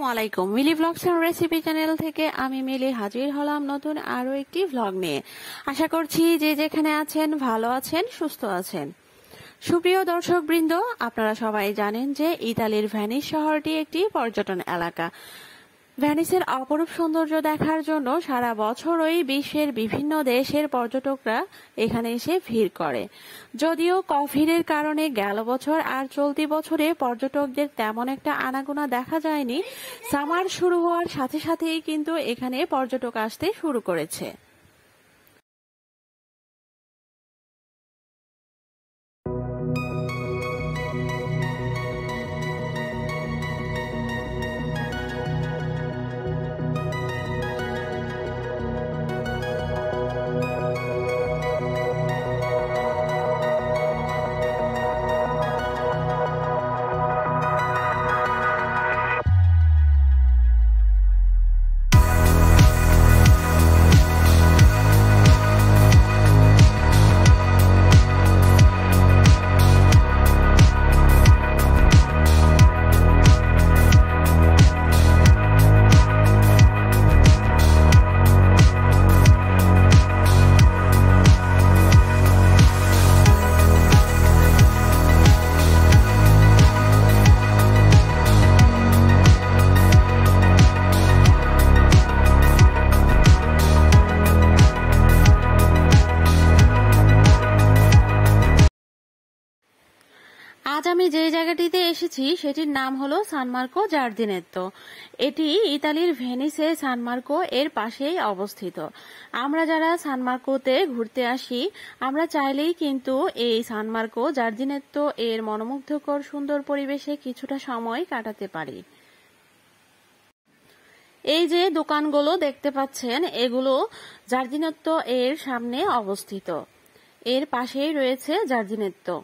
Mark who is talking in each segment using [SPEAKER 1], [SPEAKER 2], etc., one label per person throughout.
[SPEAKER 1] আসসালামু আলাইকুম। মিলি blogs and recipe channel থেকে আমি মিলি হাজির হলাম নতুন আরো একটি ভ্লগ নিয়ে। আশা করছি যে যেখানে আছেন ভালো আছেন, সুস্থ আছেন। সুপ্রিয় দর্শক বৃন্দ, আপনারা সবাই জানেন যে ইতালির ভেনিস শহরটি একটি পর্যটন এলাকা। ভেনিসের অপরূপ সৌন্দর্য দেখার জন্য সারা বছরই বিশ্বের বিভিন্ন দেশের পর্যটকরা এখানে এসে ভিড় করে। যদিও কোভিডের কারণে গেল বছর আর চলতি বছরে পর্যটকদের তেমন একটা আনাগোনা দেখা যায়নি, সামার শুরু হওয়ার সাথে সাথেই কিন্তু এখানে পর্যটক আসতে শুরু করেছে। আজ আমি যে জায়গাটিতে এসেছি সেটির নাম হলো সান মার্কো জার্দিনেত্তো। এটি ইতালির ভেনিসে সান মার্কো এর পাশেই অবস্থিত। আমরা যারা সান মার্কোতে ঘুরতে আসি, আমরা চাইলেই কিন্তু এই সান মার্কো জার্দিনেত্তো এর মনোমুগ্ধকর সুন্দর পরিবেশে কিছুটা সময় কাটাতে পারি। এই যে দোকানগুলো দেখতে পাচ্ছেন, এগুলো জার্দিনেত্তো এর সামনে অবস্থিত। এর পাশেই রয়েছে জার্দিনেত্তো।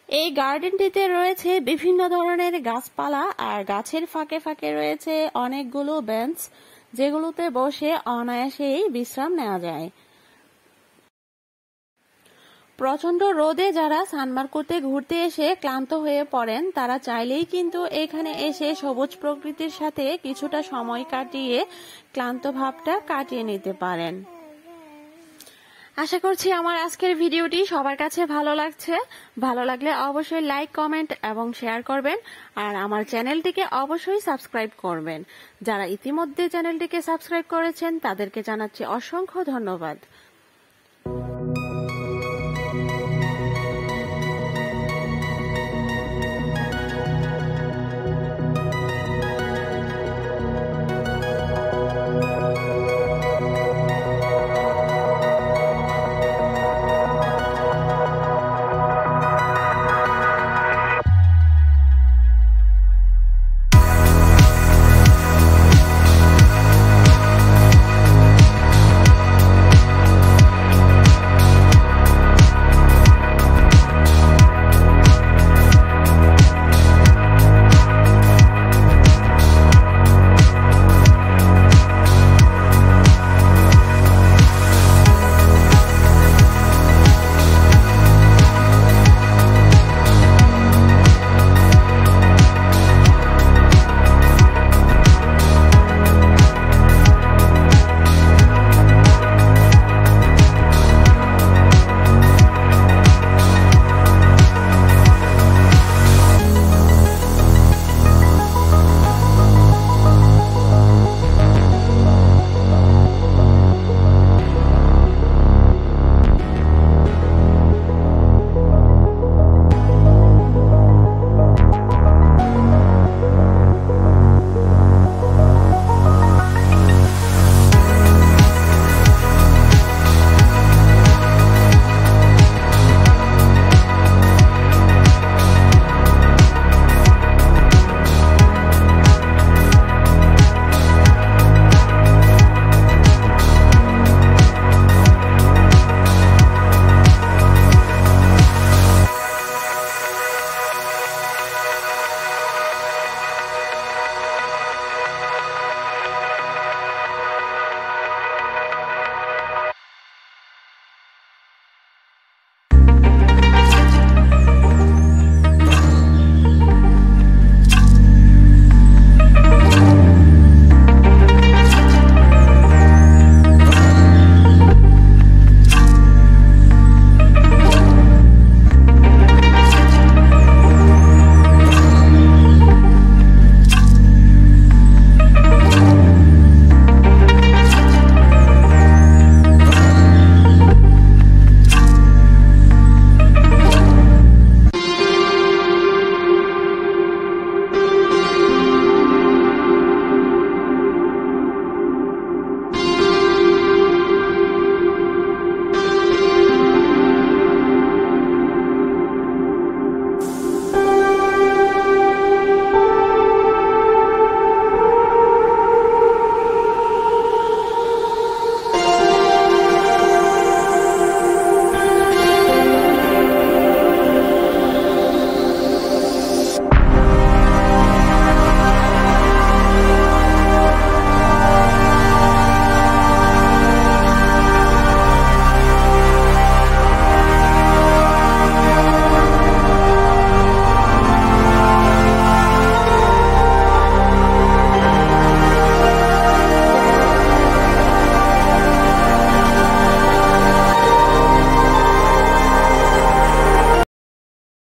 [SPEAKER 1] এই গার্ডেনটিতে রয়েছে বিভিন্ন ধরনের গাছপালা, আর গাছের ফাঁকে ফাঁকে রয়েছে অনেকগুলো বেঞ্চ, যেগুলোতে বসে অনায়াসেই বিশ্রাম নেওয়া যায়। প্রচন্ড রোদে যারা সান মার্কোতে ঘুরতে এসে ক্লান্ত হয়ে পড়েন, তারা চাইলেই কিন্তু এখানে এসে সবুজ প্রকৃতির সাথে কিছুটা সময় কাটিয়ে ক্লান্ত ভাবটা কাটিয়ে নিতে পারেন। আশা করছি আমার আজকের ভিডিওটি সবার কাছে ভালো লাগছে। ভালো লাগলে অবশ্যই লাইক, কমেন্ট এবং শেয়ার করবেন, আর আমার চ্যানেলটিকে অবশ্যই সাবস্ক্রাইব করবেন। যারা ইতিমধ্যে চ্যানেলটিকে সাবস্ক্রাইব করেছেন তাদেরকে জানাচ্ছি অসংখ্য ধন্যবাদ।